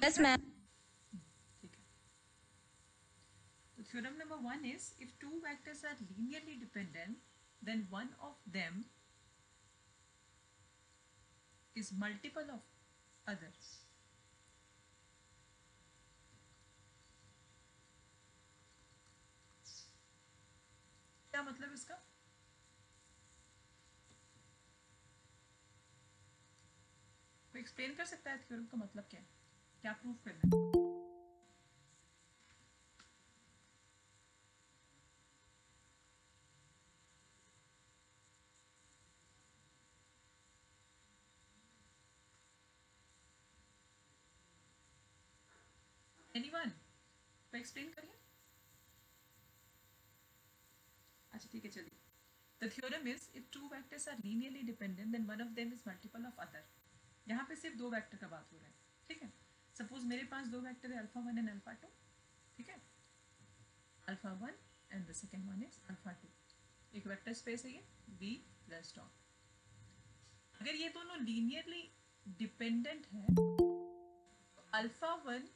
Yes, ma'am. ठीक है, तो theorem number 1 is if two vectors are linearly dependent then one of them is multiple of others. क्या मतलब इसका? कोई एक्सप्लेन कर सकता है थ्योरम का मतलब क्या है, क्या प्रूफ करना है? एनीवन? तो एक्सप्लेन करिए. अच्छा ठीक है, चलिए. The theorem is if two vectors are linearly dependent then one of them is multiple of other. यहाँ पे सिर्फ दो वेक्टर का बात हो रहा है. ठीक है, सपोज मेरे पास दो वेक्टर है अल्फा 1 एंड अल्फा 2. ठीक है, alpha 1 and the second one is alpha 2. एक वेक्टर स्पेस है ये V प्लस डॉट. अगर ये दोनों लीनियरली डिपेंडेंट है तो अल्फा 1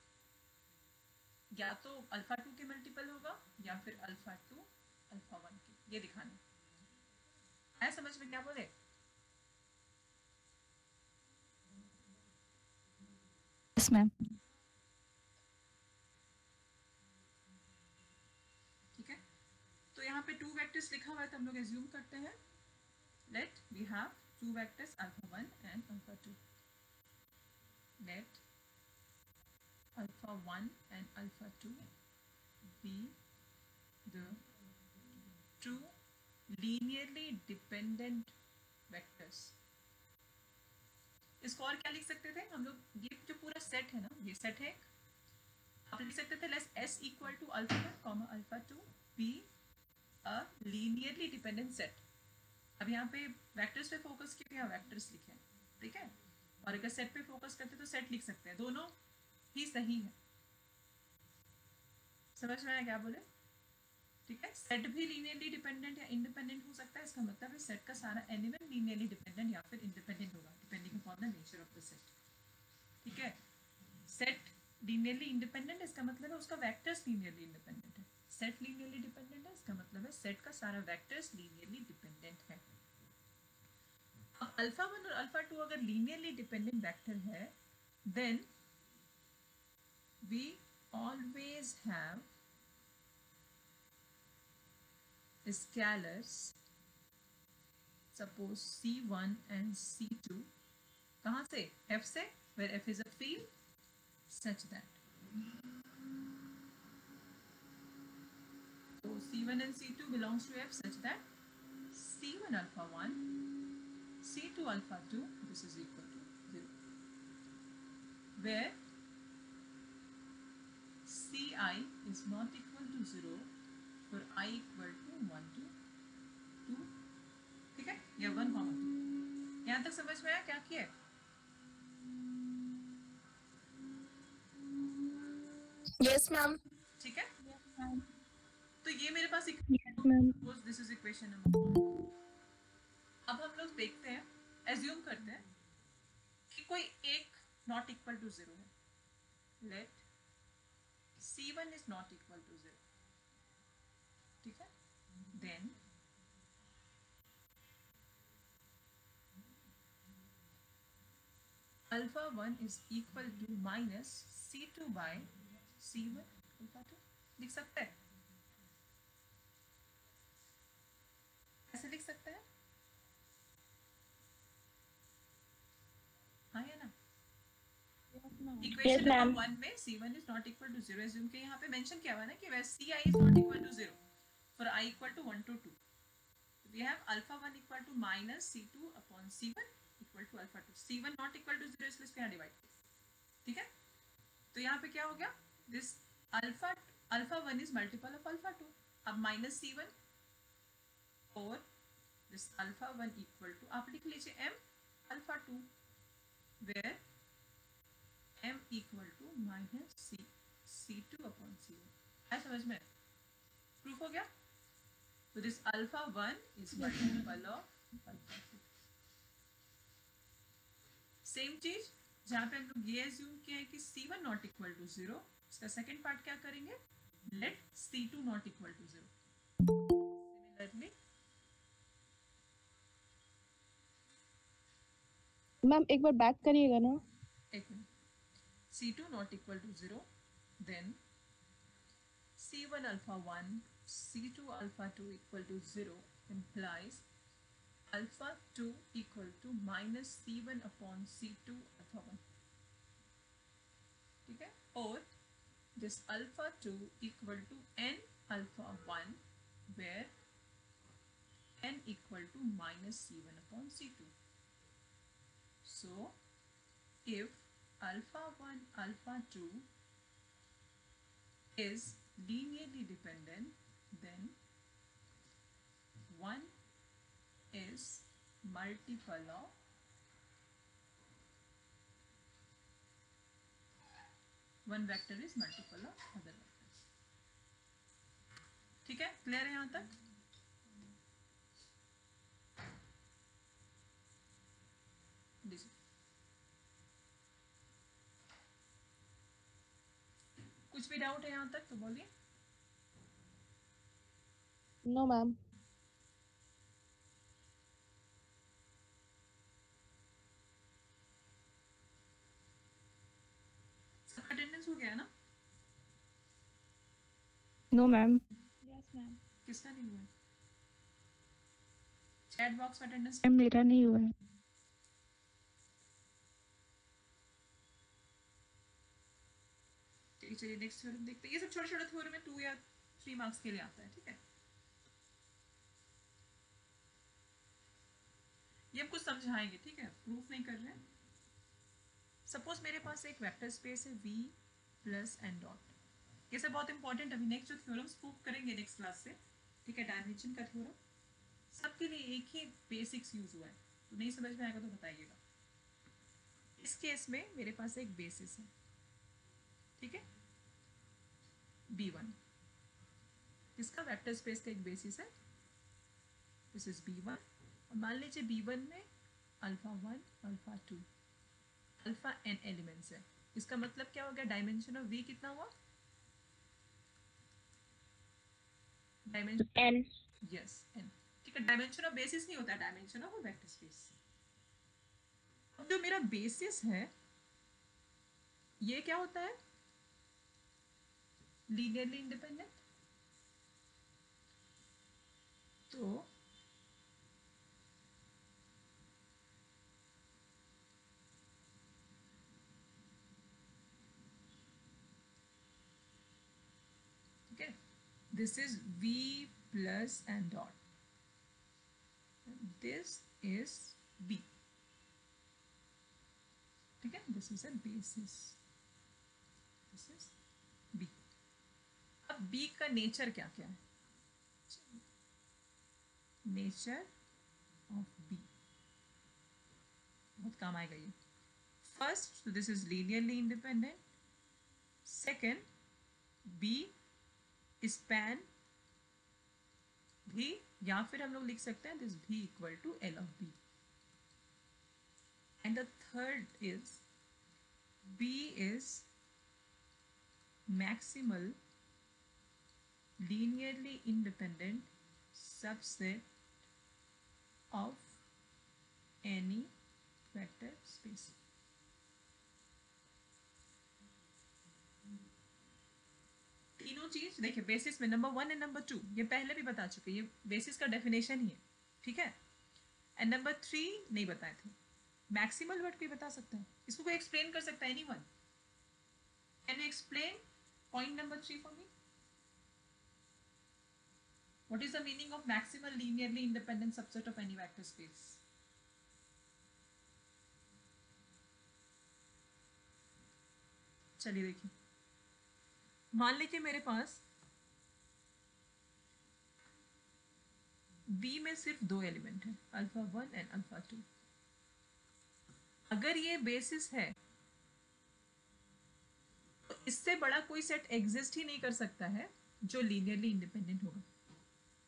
या तो अल्फा 2 के मल्टीपल होगा या फिर अल्फा 2 अल्फा 1 के. ये दिखाना है समझ में क्या बोले? Yes, ma'am. ठीक है, तो यहाँ पे टू वेक्टर्स लिखा हुआ है तो हम लोग एज्यूम करते हैं. Let we have two vectors alpha 1 and alpha 2. Let alpha 1 and alpha 2 be the two linearly dependent vectors. इसको और क्या लिख सकते थे हम लोग? ये जो पूरा सेट है ना, ये सेट है. आप लिख सकते थे let's S equal to alpha 1 comma alpha 2 be a linearly dependent set. अब यहाँ पे वेक्टर्स पे फोकस किया, यहाँ वेक्टर्स लिखे. ठीक है, और अगर सेट पे फोकस करते तो सेट लिख सकते हैं. दोनों ही सही है. समझ में आया क्या बोले? ठीक है, सेट भी लीनियरली डिपेंडेंट या इंडिपेंडेंट हो सकता है. इसका मतलब है सेट का सारा एलिमेंट लीनियरली डिपेंडेंट या फिर इंडिपेंडेंट होगा depending upon the nature of the set. ठीक है, सेट लीनियरली इंडिपेंडेंट इसका मतलब है उसका वेक्टर्स लीनियरली इंडिपेंडेंट है. सेट लीनियरली डिपेंडेंट है इसका मतलब है सेट का सारा वेक्टर्स लीनियरली डिपेंडेंट है. अब अल्फा 1 और अल्फा 2 अगर लीनियरली डिपेंडेंट वेक्टर है then we always have scalars suppose C1 and C2. कहाँ से? F से, where F is a field such that so C1 and C2 belongs to F such that C1 alpha 1 C2 alpha 2 this is equal to 0, where Ci is not equal to 0 for I equal to 1 to 2. ठीक है, या 1 comma 2. यहाँ तक समझ में आया क्या किया? Yes, ma'am. ठीक है, Yes, ma'am. तो ये मेरे पास Yes, ma'am. This is equation number 1. अब हम लोग देखते हैं, एज्यूम करते हैं कि कोई एक नॉट इक्वल टू 0 है. Let C1 is not equal to 0. ठीक है, then alpha 1 is equal to minus C2 by C1 alpha 2. लिख सकते हैं, ऐसे लिख सकते हैं. हाँ या ना? इक्वेशन नंबर 1 में C1 is not equal to 0 assume के यहाँ पे मेंशन किया हुआ है ना कि वह Ci is not equal to 0 for I equal to 1 to 2. We have alpha 1 equal to minus C2 upon C1 equal to alpha 2. C1 not equal to 0 इसलिए इसको यहाँ डिवाइड किया. ठीक है, तो यहाँ पे क्या हो गया? This alpha 1 is multiple of alpha 2. अब माइनस C1 और दिस अल्फा 1 इक्वल टू आप लिख लीजिए m alpha 2 where m equal to minus C2 upon C1. है समझ में? प्रूफ हो गया. So this alpha 1 is multiple of alpha 2. Same चीज जहाँ पे हम लोग ये एज्यूम किया है कि C1 नॉट इक्वल टू 0, इसका सेकेंड पार्ट क्या करेंगे, let C2 not equal to 0. Similarly ma'am एक बार बैक करिएगा ना. एक minute, C2 not equal to 0, then C1 alpha 1, C2 alpha 2 equal to 0 implies alpha 2 equal to minus C1 upon C2 alpha 1. ठीक है, और this alpha 2 equal to n alpha 1 where n equal to minus C1 upon C2. So if alpha 1 alpha 2 is linearly dependent, then 1 is multiple of one vector is multiple of other vectors. ठीक है, clear है यहाँ तक? कुछ भी doubt है यहाँ तक तो बोलिए. No ma'am. सबका अटेंडेंस हो गया है ना? No ma'am. Yes ma'am. किसका नहीं हुआ है? चैट बॉक्स में अटेंडेंस मैम मेरा नहीं हुआ है. चलिए नेक्स्ट थ्योरम देखते हैं. ये सब छोटे छोटे थ्योरम में 2 या 3 मार्क्स के लिए आता है. ठीक है, ये हम कुछ समझाएंगे. ठीक है, प्रूफ नहीं कर रहे हैं. सपोज मेरे पास एक वेक्टर स्पेस है V प्लस एन डॉट. ये सब बहुत इंपॉर्टेंट, अभी नेक्स्ट जो थ्योरम्स प्रूफ करेंगे नेक्स्ट क्लास से. ठीक है, डायमेंशन का थ्योरम सबके लिए एक ही बेसिक्स यूज हुआ है, तो नहीं समझ में आएगा तो बताइएगा. इस केस में मेरे पास एक बेसिस है. ठीक है, B1, इसका वेक्टर स्पेस का एक बेसिस है, दिस इज B1. और मान लीजिए B1 में alpha 1 alpha 2 alpha n elements है. इसका मतलब क्या हो गया, डायमेंशन ऑफ V कितना हुआ, डायमेंशन एन. Yes n. ठीक है, डायमेंशन ऑफ बेसिस नहीं होता, डायमेंशन ऑफ वेक्टर स्पेस. अब जो मेरा बेसिस है ये क्या होता है, लीनियरली इंडिपेंडेंट. तो ठीक है, this is V plus n dot, this is B. ठीक है, this is a basis, this is B. अब B का नेचर क्या क्या है, नेचर ऑफ B बहुत काम आएगा ये. First, so this is linearly independent. Second, B span V, या फिर हम लोग लिख सकते हैं this V equal to L of B. And the third is B is maximal linearly independent subset of any vector space. तीनों चीज देखिए बेसिस में, नंबर 1 एंड नंबर 2 ये पहले भी बता चुके, ये बेसिस का डेफिनेशन ही है. ठीक है, एंड नंबर 3 नहीं बताए थे. मैक्सिमल वर्ड कोई बता सकता है, इसको कोई एक्सप्लेन कर सकता है, anyone can you explain point number 3 for me. What is the meaning of maximal linearly independent subset of any vector space. चलिए देखिए, मान लीजिए मेरे पास B में सिर्फ 2 एलिमेंट है, अल्फा 1 एंड अल्फा 2. अगर ये बेसिस है तो इससे बड़ा कोई सेट एग्जिस्ट ही नहीं कर सकता है जो लीनियरली इंडिपेंडेंट होगा.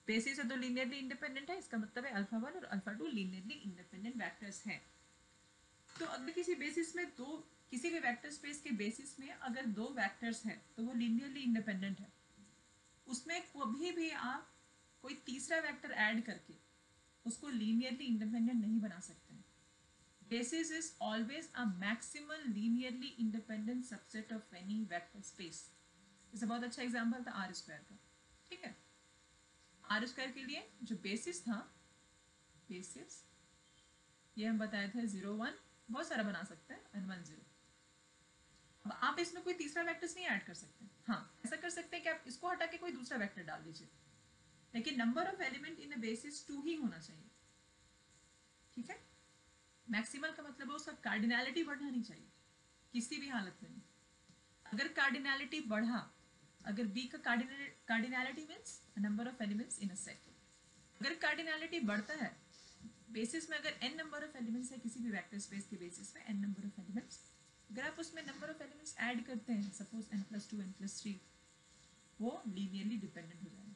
बेसिस है तो लीनियरली इंडिपेंडेंट है, इसका मतलब है अल्फा 1 और अल्फा 2 लीनियरली इंडिपेंडेंट वेक्टर्स हैं. तो अगर किसी बेसिस में किसी भी वेक्टर स्पेस के बेसिस में अगर दो वेक्टर्स हैं तो वो लीनियरली इंडिपेंडेंट है, उसमें कभी भी आप कोई तीसरा वेक्टर ऐड करके उसको लीनियरली इंडिपेंडेंट नहीं बना सकते हैं। Basis is always a maximal linearly independent subset of any vector space. इसका बहुत अच्छा एग्जांपल था आर स्क्वायर का। ठीक है, आर स्क्वायर के लिए जो बेसिस था, बेसिस ये हम बताए थे 0 1, बहुत सारा बना सकते हैं, एंड 1 0। अब आप इसमें कोई तीसरा वेक्टर्स नहीं ऐड कर सकते। हाँ, ऐसा कर सकते हैं कि आप इसको हटा के कोई दूसरा वेक्टर डाल दीजिए, लेकिन number of element in a basis 2 ही होना चाहिए। ठीक है, मैक्सिमल का मतलब है उसका कार्डिनैलिटी बढ़ना नहीं चाहिए किसी भी हालत में। अगर कार्डिनैलिटी बढ़ा, अगर बी का cardinality means number of elements in a set, अगर कार्डिनैलिटी बढ़ता है बेसिस में, अगर n नंबर ऑफ एलिमेंट्स है किसी भी वेक्टर स्पेस के बेसिस में, n नंबर ऑफ एलिमेंट्स, अगर आप उसमें नंबर ऑफ एलिमेंट्स ऐड करते हैं, सपोज n+2 n+3, वो लीनियरली डिपेंडेंट हो जाएगा।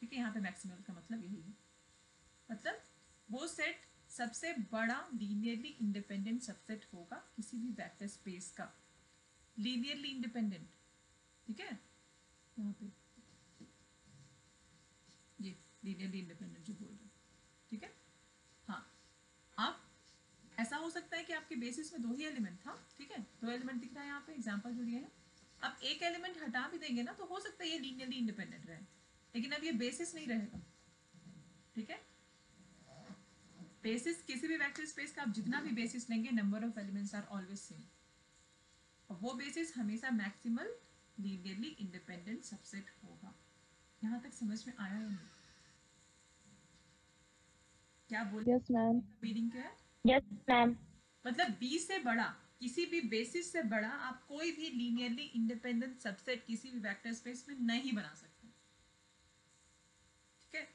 ठीक है, यहाँ पे मैक्सिमल का मतलब यही है, मतलब वो सेट सबसे बड़ा लीनियरली इंडिपेंडेंट सबसेट होगा किसी भी वेक्टर स्पेस का, लीनियरली इंडिपेंडेंट। ठीक है, यहाँ पे ये लीनियरली इंडिपेंडेंट जो बोल रहे हैं। ठीक है, हाँ, आप ऐसा हो सकता है कि आपके बेसिस में दो ही एलिमेंट था। ठीक है, दो एलिमेंट दिख रहा है यहाँ पे, एग्जांपल जो दिए हैं। अब एक एलिमेंट हटा भी देंगे ना तो हो सकता है ये लीनियरली इंडिपेंडेंट रहे, लेकिन अब ये बेसिस नहीं रहेगा। ठीक है, बेसिस किसी भी वेक्टर स्पेस का आप जितना भी बेसिस लेंगे, number of elements are always same, और वो बेसिस हमेशा मैक्सिमल लीनियरली इंडिपेंडेंट सबसेट होगा। यहाँ तक समझ में आया या नहीं? क्या बोल? Yes ma'am. मीनिंग क्या है? Yes ma'am. मतलब बी से बड़ा, किसी भी बेसिस से बड़ा आप कोई भी लीनियरली इंडिपेंडेंट सबसेट किसी भी वेक्टर स्पेस में नहीं बना सकते। ठीक है,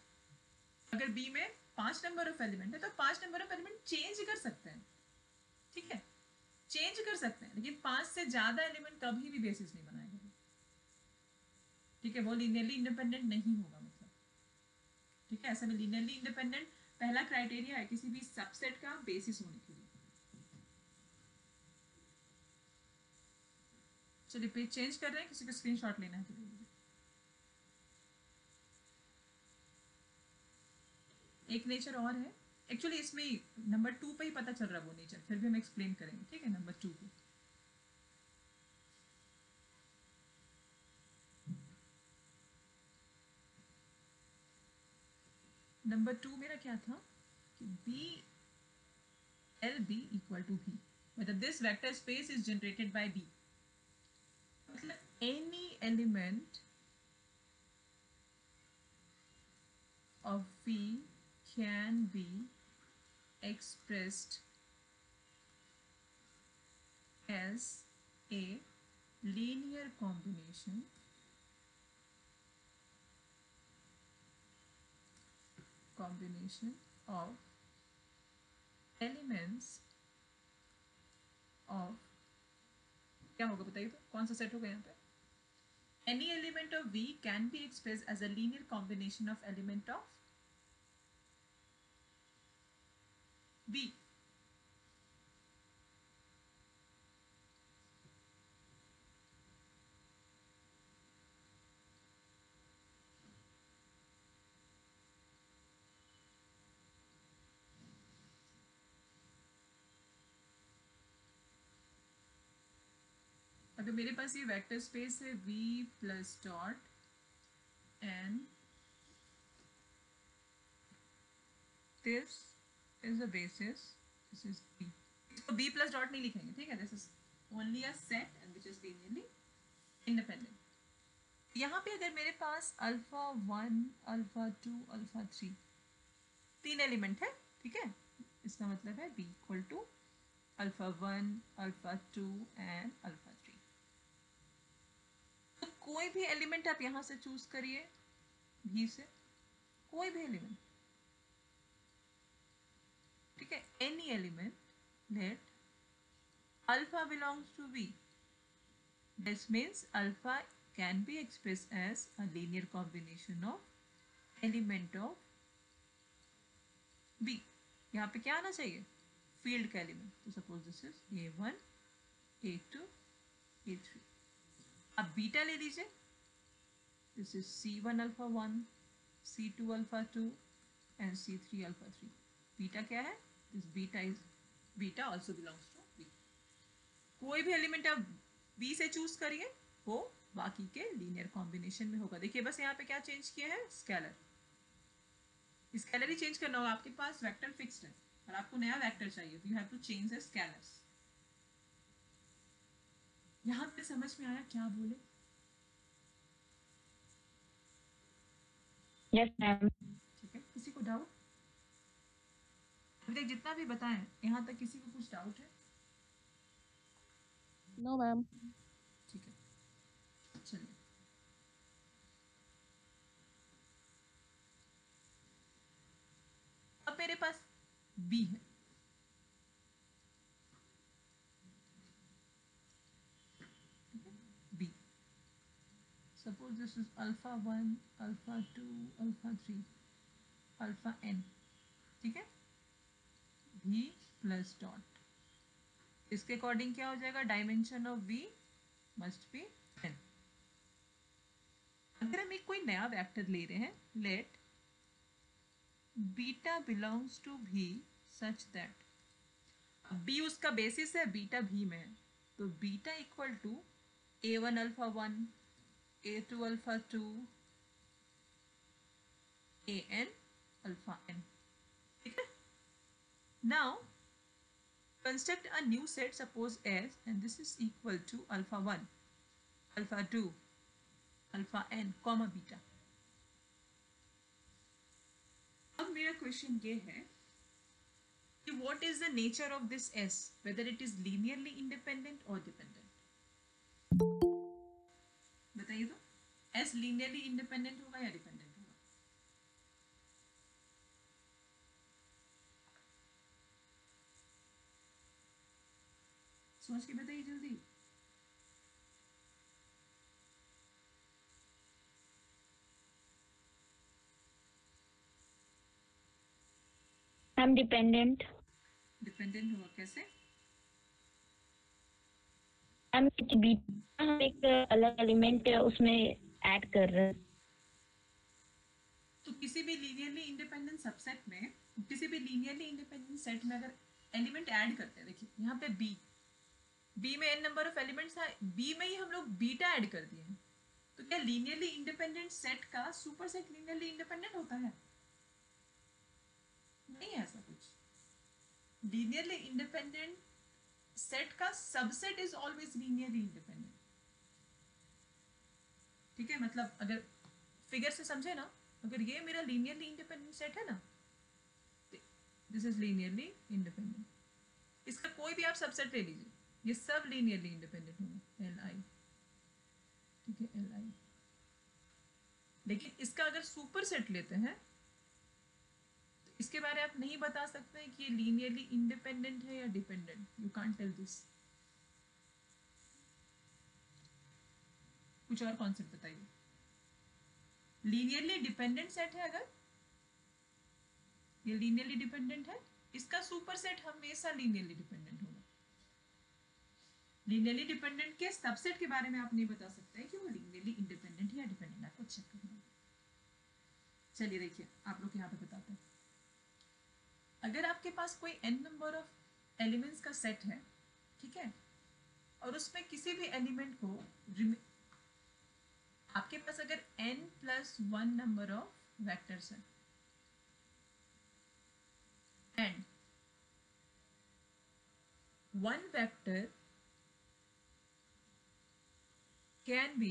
अगर बी में 5 नंबर ऑफ एलिमेंट है तो 5 नंबर ऑफ एलिमेंट चेंज कर सकते हैं। ठीक है, चेंज कर सकते हैं, लेकिन 5 से ज्यादा एलिमेंट कभी भी बेसिस नहीं बनाएगा। ठीक है, वो लीनियरली इंडिपेंडेंट नहीं होगा मतलब। ठीक है, ऐसा में लीनियरली इंडिपेंडेंट पहला क्राइटेरिया है किसी भी सबसेट का बेसिस होने के लिए। चलिए पेज चेंज कर रहे हैं, किसी को स्क्रीनशॉट लेना है तो ले लीजिए। एक नेचर और है, एक्चुअली इसमें नंबर 2 पे ही पता चल रहा है वो नेचर, फिर भी हम एक्सप्लेन करेंगे। ठीक है, नंबर 2 पे नंबर 2 मेरा क्या था कि B L B equal to B, मतलब this vector space is generated by B, मतलब any element of V can be expressed as a linear combination of elements of, क्या होगा बताइए तो, कौन सा सेट होगा यहाँ पे? Any element of V can be expressed as a linear combination of element of V. अगर मेरे पास ये वेक्टर स्पेस है V plus dot and this is the basis, this is B, इसको B प्लस डॉट नहीं लिखेंगे। ठीक है, this is only a set and which is linearly independent. यहाँ पे अगर मेरे पास अल्फा 1 अल्फा 2 अल्फा 3 तीन एलिमेंट है, ठीक है, इसका मतलब है B equal to alpha 1 alpha 2 and alpha 3। तो कोई भी एलिमेंट आप यहाँ से चूज करिए, भी से कोई भी एलिमेंट। ठीक है, any element let alpha belongs to V. This means alpha can be expressed as a linear combination of element of V. यहाँ पे क्या आना चाहिए? फील्ड का एलिमेंट, तो suppose this is A1 A2 A3। अब बीटा ले लीजिए, this is C1 alpha 1 C2 alpha 2 and C3 alpha 3। Beta क्या है, this beta also belongs to B. कोई भी एलिमेंट आप बी से चूज करिए, वो बाकी के लीनियर कॉम्बिनेशन में होगा। देखिए बस यहाँ पे क्या चेंज किया है, स्केलर। स्केलर ही चेंज करना होगा, आपके पास वेक्टर फिक्स्ड है और आपको नया वेक्टर चाहिए, तो you have to change the scalars. यहाँ पे समझ में आया क्या बोले? Yes ma'am. ठीक है, किसी को डाउट? अभी तक जितना भी बताएं, यहाँ तक किसी को कुछ डाउट है? No ma'am. ठीक है, चलिए। अब मेरे पास बी है, B. Suppose this is alpha 1 alpha 2 alpha 3 alpha n। ठीक है, v प्लस डॉट, इसके अकॉर्डिंग क्या हो जाएगा, dimension of v must be n। अगर हम एक कोई नया वेक्टर ले रहे हैं, let beta belongs to v such that, B उसका बेसिस है, बीटा भी में है, तो beta equal to A1 alpha 1 A2 alpha 2 AN alpha n। ठीक है, now construct a new set, suppose S, and this is equal to alpha 1 alpha 2 alpha n comma beta। अब मेरा क्वेश्चन ये है कि what is the nature of this S, whether it is linearly independent or dependent? बताइए तो, S linearly independent होगा या dependent होगा? सोच के बताइए जल्दी। I'm dependent. डिपेंडेंट होगा कैसे? हम एक अलग एलिमेंट उसमें ऐड कर रहे हैं। तो किसी भी लीनियरली इंडिपेंडेंट सबसेट में, किसी भी लीनियरली इंडिपेंडेंट सेट में अगर एलिमेंट ऐड करते हैं, देखिए यहाँ पे बी में n नंबर ऑफ एलिमेंट्स है, बी में ही हम लोग बीटा ऐड कर दिए हैं, तो क्या लीनियरली इंडिपेंडेंट सेट का सुपर सेट लीनियरली इंडिपेंडेंट होता है? नहीं है ऐसा कुछ। लीनियरली इंडिपेंडेंट सेट का subset is always linearly independent. ठीक है, मतलब अगर फिगर से समझे ना, अगर ये मेरा लीनियरली इंडिपेंडेंट सेट है ना, दिस इज लीनियरली इंडिपेंडेंट, इसका कोई भी आप सबसेट ले लीजिए, ये सब लीनियरली इंडिपेंडेंट होंगे, एल आई। ठीक है, एल आई। लेकिन इसका अगर सुपर सेट लेते हैं, तो इसके बारे में आप नहीं बता सकते कि ये लीनियरली इंडिपेंडेंट है या dependent, you can't tell this. कुछ और कॉन्सेप्ट बताइए। लीनियरली डिपेंडेंट सेट है, अगर ये लीनियरली डिपेंडेंट है, इसका सुपर सेट हमेशा लीनियरली डिपेंडेंट होगा। लीनियरली डिपेंडेंट के सबसेट के बारे में आप नहीं बता सकते कि वो लीनियरली इंडिपेंडेंट है या डिपेंडेंट, आपको चेक करना होगा। चलिए देखिए, आप लोग यहाँ पे बताते हैं, अगर आपके पास कोई n नंबर ऑफ एलिमेंट्स का सेट है, ठीक है, और उसमें किसी भी एलिमेंट को, आपके पास अगर n plus 1 number of vectors है, and one vector can be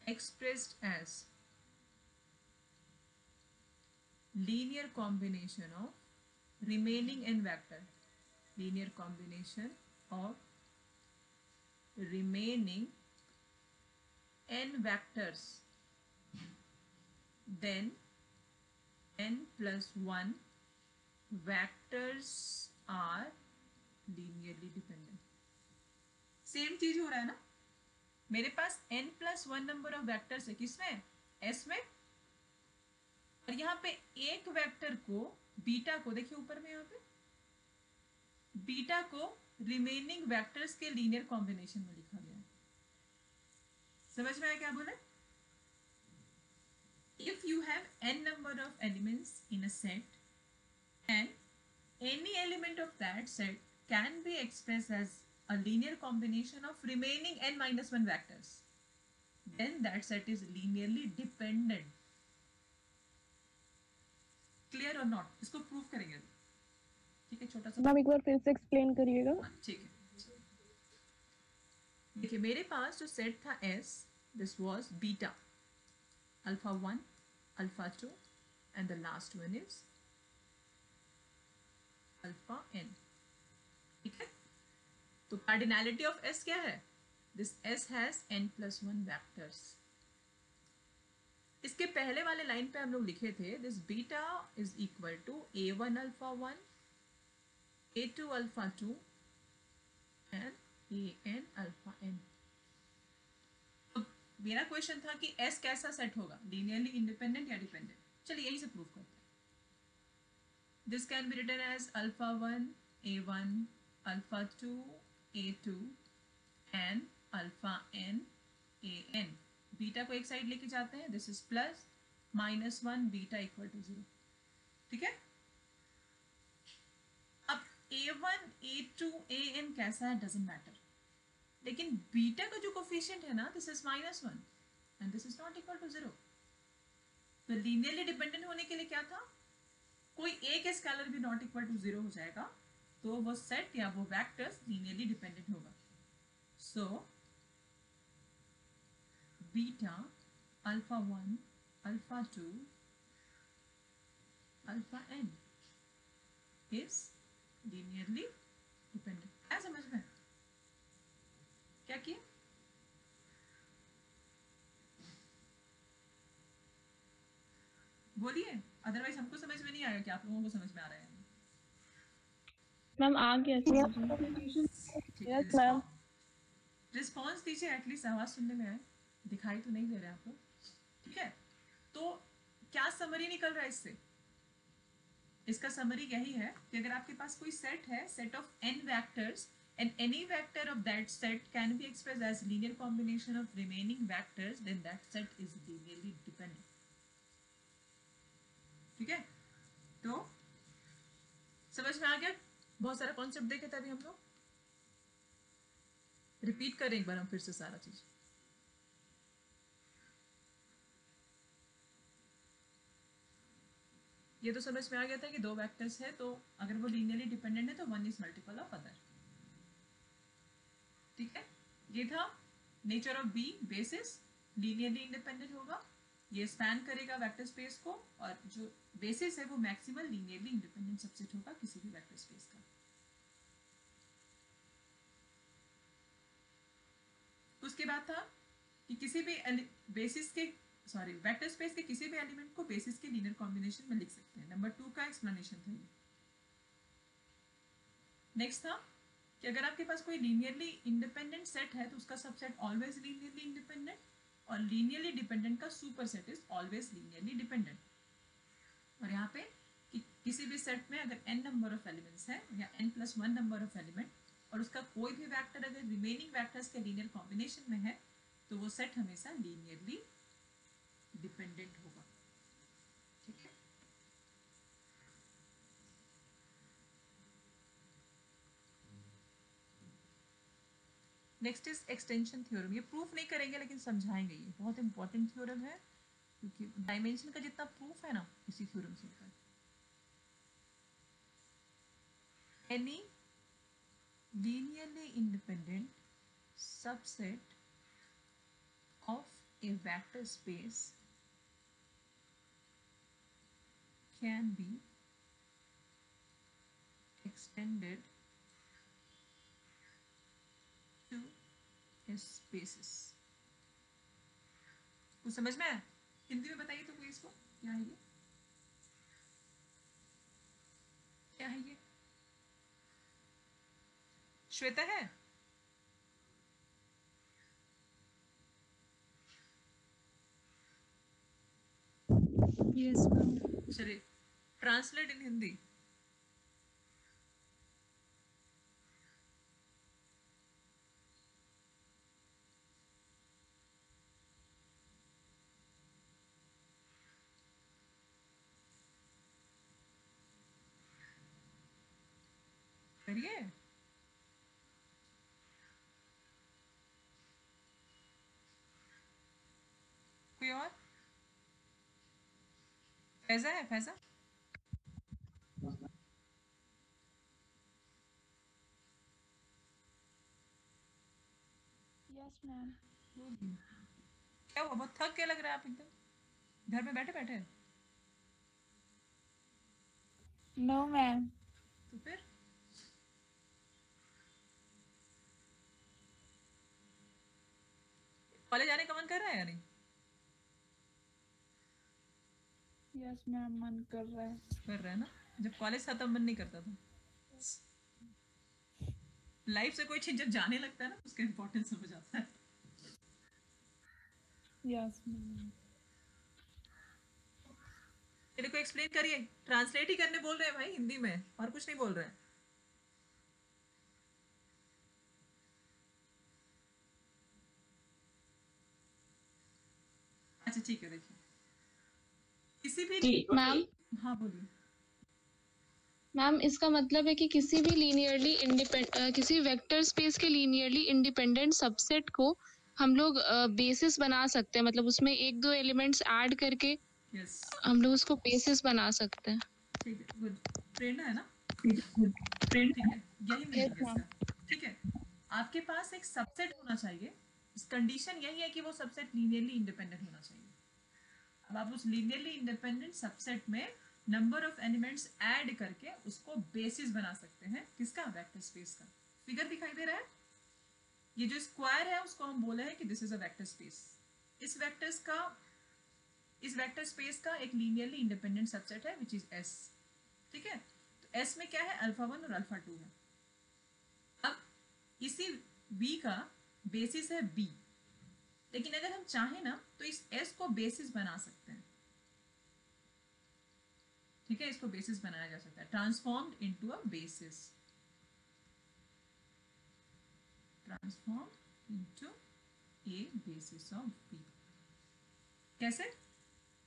expressed as linear combination of remaining n vector, linear combination of remaining n vectors, then n plus 1 vectors are linearly dependent। Same चीज हो रहा है ना, मेरे पास n plus 1 number of vectors है, किसमें, S में, और यहाँ पे एक वेक्टर को, बीटा को, देखिए ऊपर में यहाँ पे बीटा को रिमेनिंग वेक्टर्स के लीनियर कॉम्बिनेशन में लिखा गया है। समझ में आया क्या बोला? If you have n number of elements in a set and any element of that set can be expressed as a linear combination of remaining n minus 1 vectors, then that set is linearly dependent. Clear or not? इसको prove करेंगे। ठीक है, छोटा सा ma'am एक बार फिर से explain करिएगा। ठीक है, देखिए मेरे पास जो सेट था S, this was beta alpha 1 alpha 2 and the last one is alpha n। ठीक है, तो कार्डिनैलिटी ऑफ S क्या है? This S has n plus 1 vectors. इसके पहले वाले लाइन पे हम लोग लिखे थे this beta is equal to a1 alpha 1 a2 alpha 2 and an alpha n। तो मेरा क्वेश्चन था कि S कैसा सेट होगा, लीनियरली इंडिपेंडेंट या डिपेंडेंट? चलिए यही से प्रूव करते हैं। This can be written as alpha 1 a1 alpha 2 a2 and alpha n an। बीटा को एक साइड लेके जाते हैं, this is plus -1 beta equal to 0। ठीक है, अब a1 a2 an कैसा है डजंट मैटर, लेकिन बीटा का जो कोफिशिएंट है ना this is -1 and this is not equal to 0। तो लीनियरली डिपेंडेंट होने के लिए क्या था, कोई एक स्केलर भी नॉट इक्वल टू 0 हो जाएगा तो वो सेट या वो वेक्टर्स लीनियरली डिपेंडेंट होगा। So beta alpha 1 alpha 2 alpha n is linearly dependent. क्या समझ में? क्या किया? बोलिए, अदरवाइज हमको समझ में नहीं आएगा कि आप लोगों को समझ में आ रहा है। मैम आ गया समझ। Yes ma'am. रिस्पॉन्स दीजिए, एटलीस्ट आवाज सुनने में आए, दिखाई तो नहीं दे रहे आप लोग। ठीक है, तो क्या समरी निकल रहा है इससे? इसका समरी यही है कि अगर आपके पास कोई सेट है, set of n vectors and any vector of that set can be expressed as linear combination of remaining vectors, then that set is linearly dependent। ठीक है, तो समझ में आ गया? बहुत सारा कॉन्सेप्ट देखे थे अभी हम लोग, रिपीट करें एक बार हम फिर से सारा चीज। ये तो समझ में आ गया था कि दो वेक्टर्स है तो अगर वो लीनियरली डिपेंडेंट है तो one is multiple of other. ठीक है, ये था nature of B, basis linearly independent होगा, ये स्पैन करेगा वेक्टर स्पेस को, और जो बेसिस है वो मैक्सिमल लीनियरली इंडिपेंडेंट सबसेट होगा किसी भी वेक्टर स्पेस का। उसके बाद था कि किसी भी बेसिस के वेक्टर स्पेस के किसी भी एलिमेंट को बेसिस के लीनियर कॉम्बिनेशन में लिख सकते हैं। नंबर 2 का एक्सप्लेनेशन था ये। नेक्स्ट था कि अगर आपके पास कोई लीनियरली इंडिपेंडेंट सेट है तो उसका सबसेट ऑलवेज लीनियरली इंडिपेंडेंट, और लीनियरली डिपेंडेंट का super set is always linearly dependent. और यहाँ पे कि किसी भी सेट में अगर n नंबर ऑफ एलिमेंट्स है या n+1 नंबर ऑफ एलिमेंट और उसका कोई भी वेक्टर अगर रिमेनिंग वेक्टर्स के लीनियर कॉम्बिनेशन में है तो वो सेट हमेशा लीनियरली डिपेंडेंट होगा। ठीक है, नेक्स्ट इज एक्सटेंशन थ्योरम। ये प्रूफ नहीं करेंगे लेकिन समझाएंगे, ये बहुत इंपॉर्टेंट थ्योरम है क्योंकि डायमेंशन का जितना प्रूफ है ना इसी थ्योरम से होता है। Any linearly independent subset of a vector space can be extended to spaces। कुछ समझ में आया? हिंदी में बताइए तो कोई इसको, क्या है ये? क्या है ये? श्वेता है? Yes ma'am. चलिए ट्रांसलेट इन हिंदी। करिए। कोई और? फैजा है? Faiza yes ma'am. क्या हुआ, बहुत थक के लग रहा है आप एकदम, घर में बैठे बैठे। No ma'am. तो फिर कॉलेज आने का मन कर रहा है या नहीं? यस मैम, मन कर रहा है। कर रहा है ना। जब कॉलेज था तब मन नहीं करता था। लाइफ से कोई चीज जब जाने लगता है ना, उसका इम्पोर्टेंस समझ आता है। Yes ma'am. मेरे को एक्सप्लेन करिए, ट्रांसलेट ही करने बोल रहे हैं भाई हिंदी में, और कुछ नहीं बोल रहे हैं। अच्छा ठीक है, देखिए किसी भी मैम हाँ बोलिए। मैम इसका मतलब है कि किसी भी लीनियरली किसी वेक्टर स्पेस के लीनियरली इंडिपेंडेंट सबसेट को हम लोग बेसिस बना सकते हैं, मतलब उसमें एक दो एलिमेंट्स ऐड करके यस हम लोग उसको बेसिस बना सकते हैं। ठीक है, गुड। प्रेरणा है ना? ठीक है, यही मीनिंग है इसका। ठीक है, आपके पास एक सबसेट होना चाहिए। इस कंडीशन यही है कि वो सबसेट लीनियरली इंडिपेंडेंट होना चाहिए। अब आप उस लीनियरली इंडिपेंडेंट सबसेट में नंबर ऑफ एलिमेंट्स ऐड करके उसको बेसिस बना सकते हैं। किसका? वेक्टर स्पेस का। फिगर दिखाई दे रहा है? ये जो स्क्वायर है उसको हम बोले हैं कि this is a vector space. इस वेक्टर स्पेस का एक लीनियरली इंडिपेंडेंट सबसेट है विच इज एस। ठीक है, तो एस में क्या है? अल्फा 1 और अल्फा 2 है। अब इसी V का बेसिस है B, लेकिन अगर हम चाहें ना तो इस S को बेसिस बना सकते हैं। ठीक है, इसको बेसिस बनाया जा सकता है, transformed into a basis, transform into A basis of B। कैसे?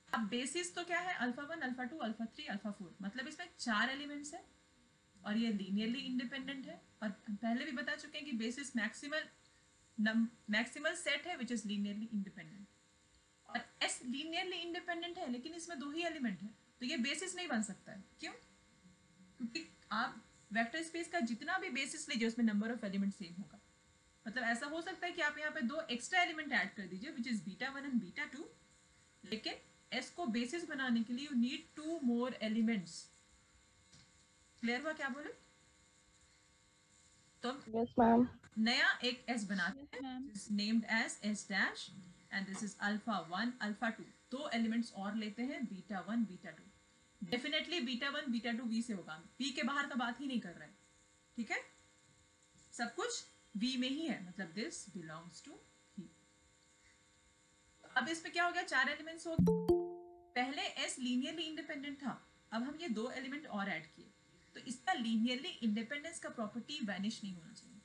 अब बेसिस तो क्या है? अल्फा 1 अल्फा 2 अल्फा 3 अल्फा 4, मतलब इसमें 4 एलिमेंट्स है और ये लीनियरली इंडिपेंडेंट है। और पहले भी बता चुके हैं कि बेसिस मैक्सिमल सेट है विच इज लीनियरली इंडिपेंडेंट। और एस लीनियरली इंडिपेंडेंट है लेकिन इसमें 2 ही एलिमेंट है, तो ये बेसिस नहीं बन सकता है। क्यों? क्योंकि आप वेक्टर स्पेस का जितना भी बेसिस लीजिए उसमें नंबर ऑफ एलिमेंट सेम होगा। मतलब ऐसा हो सकता है कि आप यहाँ पे 2 एक्स्ट्रा एलिमेंट ऐड कर दीजिए which is beta 1 and beta 2, लेकिन एस को बेसिस बनाने के लिए you need 2 more elements. Clear हुआ क्या बोले? तो यस मैम। नया एक एस बनाते यस हैं ma'am. Named as S dash and this is alpha 1 alpha 2। 2 elements और लेते हैं, beta 1 beta 2। Definitely beta 1 beta 2 V से होगा, पी के बाहर का बात ही नहीं कर रहे हैं। ठीक है, सब कुछ वी में ही है, मतलब दिस बिलोंग्स टू वी। अब इसमें क्या हो गया? 4 एलिमेंट्स हो गए। पहले एस लीनियरली इंडिपेंडेंट था, अब हम ये 2 एलिमेंट और ऐड किए, तो इसका लीनियरली इंडिपेंडेंस का प्रॉपर्टी वैनिश नहीं होना चाहिए,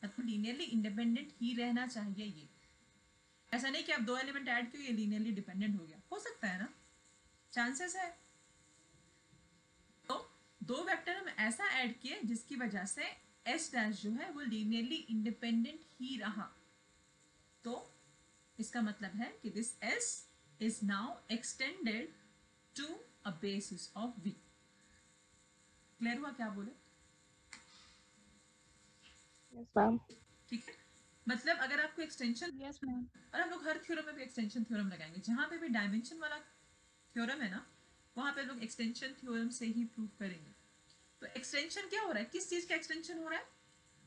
मतलब लीनियरली इंडिपेंडेंट ही रहना चाहिए। ये ऐसा नहीं कि आप 2 एलिमेंट ऐड किए ये लीनियरली डिपेंडेंट हो गया, हो सकता है ना, चांसेस है। तो 2 वेक्टर हम ऐसा ऐड किए जिसकी वजह से एस डैश जो है वो लीनियरली इंडिपेंडेंट ही रहा। तो इसका मतलब है कि this S is now extended to a basis of V. Clear हुआ क्या बोले? Yes ma'am. ठीक है, मतलब अगर आपको एक्सटेंशन, यस मैम। और हम लोग हर थ्योरम में भी एक्सटेंशन थ्योरम लगाएंगे, जहां पे भी डायमेंशन वाला थ्योरम है ना, वहां पे लोग एक्सटेंशन थ्योरम से ही प्रूव करेंगे। तो एक्सटेंशन क्या हो रहा है? किस चीज का एक्सटेंशन हो रहा है?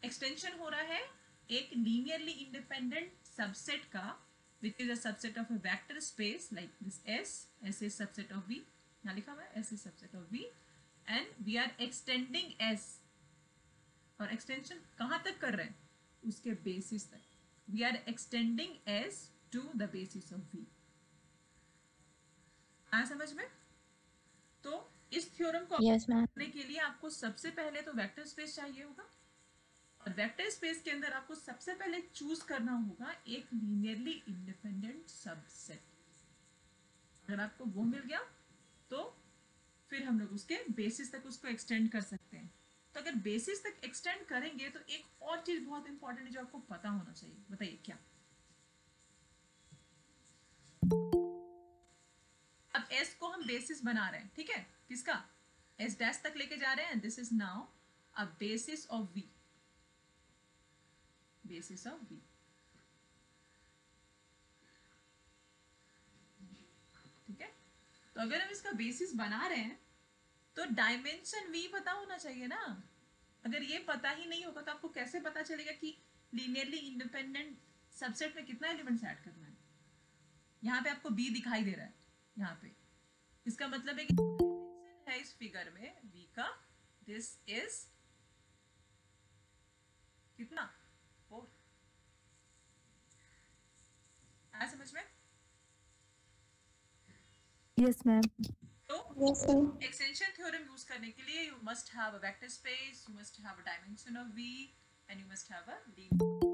एक्सटेंशन हो रहा है एक लीनियरली इंडिपेंडेंट सबसेट का which is a subset of a vector space like this S is subset of V, यहाँ लिखा हुआ है S is subset of V and we are extending S, और एक्सटेंशन कहाँ तक कर रहे हैं? उसके बेसिस तक। We are extending S to the basis of V। आया समझ में? तो इस थ्योरम को यस मैम। करने के लिए आपको सबसे पहले तो वेक्टर स्पेस चाहिए होगा, और वेक्टर स्पेस के अंदर आपको सबसे पहले चूज करना होगा एक लीनियरली इंडिपेंडेंट सबसेट। अगर आपको वो मिल गया तो फिर हम लोग उसके बेसिस तक उसको एक्सटेंड कर सकते हैं। तो अगर बेसिस तक एक्सटेंड करेंगे तो एक और चीज बहुत इंपॉर्टेंट है जो आपको पता होना चाहिए, बताइए क्या? अब एस को हम बेसिस बना रहे हैं, ठीक है, किसका? एस डैश तक लेके जा रहे हैं, this is now a basis of V, basis of V, ठीक है। तो अगर हम इसका बेसिस बना रहे हैं तो डायमेंशन वी पता होना चाहिए ना। अगर ये पता ही नहीं होगा तो आपको कैसे पता चलेगा कि लीनियरली इंडिपेंडेंट सबसेट में कितना एलिमेंट्स ऐड करना है? यहाँ पे आपको बी दिखाई दे रहा है यहाँ पे, इसका मतलब है कि डायमेंशन है इस फिगर में बी का, दिस इज कितना? 4। आया समझ में? Yes ma'am. तो yes sir. Extension theorem use करने के लिए you must have a vector space, you must have a dimension of v and you must have a linear